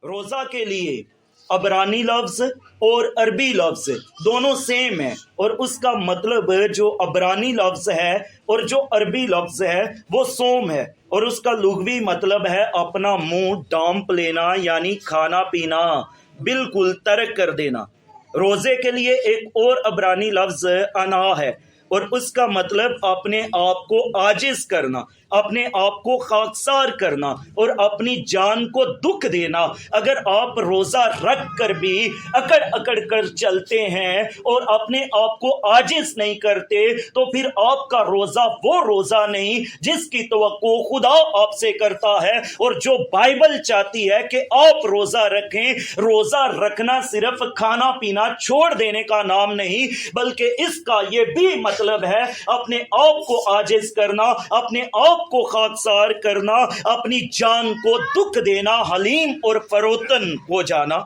روزہ کے لیے عبرانی لفظ اور عربی لفظ دونوں سیم ہے، اور اس کا مطلب جو عبرانی لفظ ہے اور جو عربی لفظ ہے وہ سوم ہے، اور اس کا لغوی مطلب ہے اپنا منہ ڈانپ لینا، یعنی کھانا پینا بالکل ترک کر دینا۔ روزے کے لیے ایک اور عبرانی لفظ انا ہے، اور اس کا مطلب اپنے آپ کو عاجز کرنا، اپنے آپ کو خاکسار کرنا اور اپنی جان کو دکھ دینا۔ اگر آپ روزہ رکھ کر بھی اکڑ اکڑ کر چلتے ہیں اور اپنے آپ کو عاجز نہیں کرتے تو پھر آپ کا روزہ وہ روزہ نہیں جس کی توقع خدا آپ سے کرتا ہے، اور جو بائبل چاہتی ہے کہ آپ روزہ رکھیں۔ روزہ رکھنا صرف کھانا پینا چھوڑ دینے کا نام نہیں، بلکہ اس کا یہ بھی مطلب ہے اپنے آپ کو عاجز کرنا، اپنے آپ کو خاکسار کرنا، اپنی جان کو دکھ دینا، حلیم اور فروتن ہو جانا۔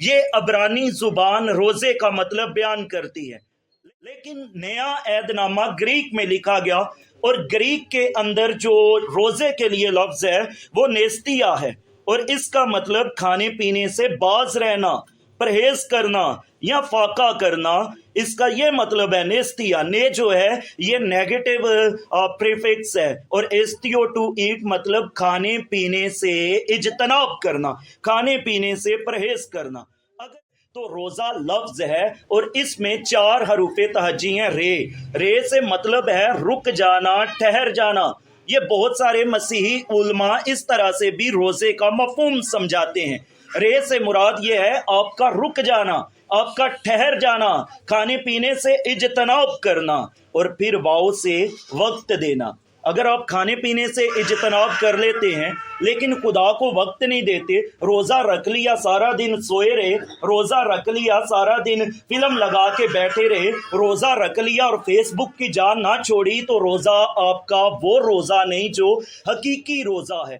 یہ عبرانی زبان روزے کا مطلب بیان کرتی ہے، لیکن نیا عہد نامہ گریک میں لکھا گیا، اور گریک کے اندر جو روزے کے لیے لفظ ہے وہ نیستیا ہے، اور اس کا مطلب کھانے پینے سے باز رہنا، پرہیز کرنا یا فاقہ کرنا۔ اس کا یہ مطلب ہے نیستیا، نے جو ہے یہ نیگیٹو پریفکس ہے، اور ایستیو ٹو ایٹ مطلب کھانے پینے سے اجتناب کرنا، کھانے پینے سے پرہیز کرنا۔ اگر تو روزہ لفظ ہے اور اس میں 4 حروف تہجی ہیں۔ رے سے مطلب ہے رک جانا، ٹھہر جانا۔ یہ بہت سارے مسیحی علماء اس طرح سے بھی روزے کا مفہوم سمجھاتے ہیں۔ رے سے مراد یہ ہے آپ کا رک جانا، آپ کا ٹھہر جانا، کھانے پینے سے اجتناب کرنا، اور پھر واؤ سے وقت دینا۔ اگر آپ کھانے پینے سے اجتناب کر لیتے ہیں لیکن خدا کو وقت نہیں دیتے، روزہ رکھ لیا سارا دن سوئے رہے، روزہ رکھ لیا سارا دن فلم لگا کے بیٹھے رہے، روزہ رکھ لیا اور فیس بک کی جان نہ چھوڑی، تو روزہ آپ کا وہ روزہ نہیں جو حقیقی روزہ ہے۔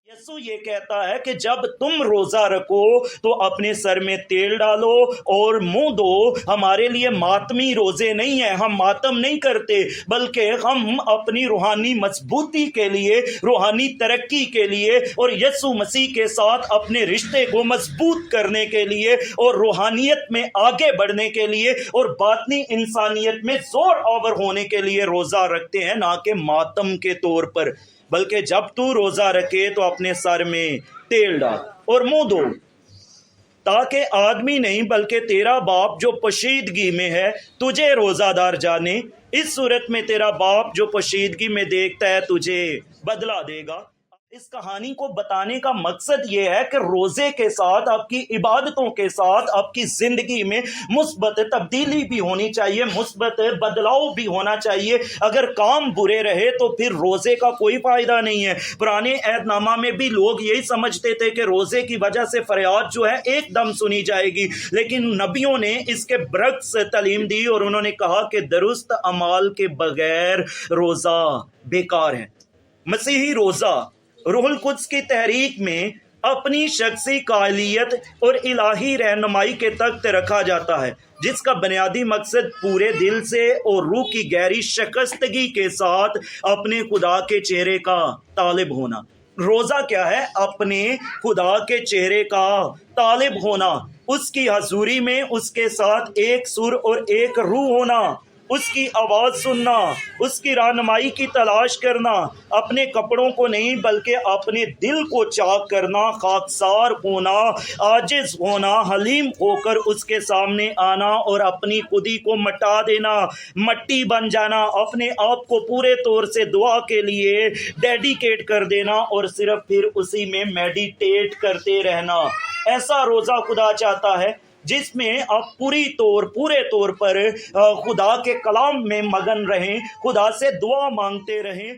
یسوع یہ کہتا ہے کہ جب تم روزہ رکھو تو اپنے سر میں تیل ڈالو اور منہ دو۔ ہمارے لیے ماتمی روزے نہیں ہیں، ہم ماتم نہیں کرتے، بلکہ ہم اپنی روحانی مضبوطی کے لیے، روحانی ترقی کے لیے اور یسوع مسیح کے ساتھ اپنے رشتے کو مضبوط کرنے کے لیے اور روحانیت میں آگے بڑھنے کے لیے اور باطنی انسانیت میں زور آور ہونے کے لیے روزہ رکھتے ہیں، نہ کہ ماتم کے طور پر۔ بلکہ جب تو روزہ رکھے تو اپنے سر میں تیل ڈال اور منہ دو، تاکہ آدمی نہیں بلکہ تیرا باپ جو پوشیدگی میں ہے تجھے روزہ دار جانے۔ اس صورت میں تیرا باپ جو پوشیدگی میں دیکھتا ہے تجھے بدلہ دے گا۔ اس کہانی کو بتانے کا مقصد یہ ہے کہ روزے کے ساتھ، آپ کی عبادتوں کے ساتھ آپ کی زندگی میں مثبت تبدیلی بھی ہونی چاہیے، مثبت بدلاؤ بھی ہونا چاہیے۔ اگر کام برے رہے تو پھر روزے کا کوئی فائدہ نہیں ہے۔ پرانے عہد نامہ میں بھی لوگ یہی سمجھتے تھے کہ روزے کی وجہ سے فریاد جو ہے ایک دم سنی جائے گی، لیکن نبیوں نے اس کے برعکس تعلیم دی اور انہوں نے کہا کہ درست اعمال کے بغیر روزہ بیکار ہے۔ مسیحی روزہ روح القدس کی تحریک میں اپنی شخصی قائلیت اور الہی رہنمائی کے تحت رکھا جاتا ہے، جس کا بنیادی مقصد پورے دل سے اور روح کی گہری شکستگی کے ساتھ اپنے خدا کے چہرے کا طالب ہونا۔ روزہ کیا ہے؟ اپنے خدا کے چہرے کا طالب ہونا، اس کی حضوری میں اس کے ساتھ ایک سر اور ایک روح ہونا، اس کی آواز سننا، اس کی رہنمائی کی تلاش کرنا، اپنے کپڑوں کو نہیں بلکہ اپنے دل کو چاک کرنا، خاکسار ہونا، عاجز ہونا، حلیم ہو کر اس کے سامنے آنا اور اپنی خودی کو مٹا دینا، مٹی بن جانا، اپنے آپ کو پورے طور سے دعا کے لیے ڈیڈیکیٹ کر دینا اور صرف پھر اسی میں میڈیٹیٹ کرتے رہنا۔ ایسا روزہ خدا چاہتا ہے جس میں آپ پورے طور پر خدا کے کلام میں مگن رہیں، خدا سے دعا مانگتے رہیں۔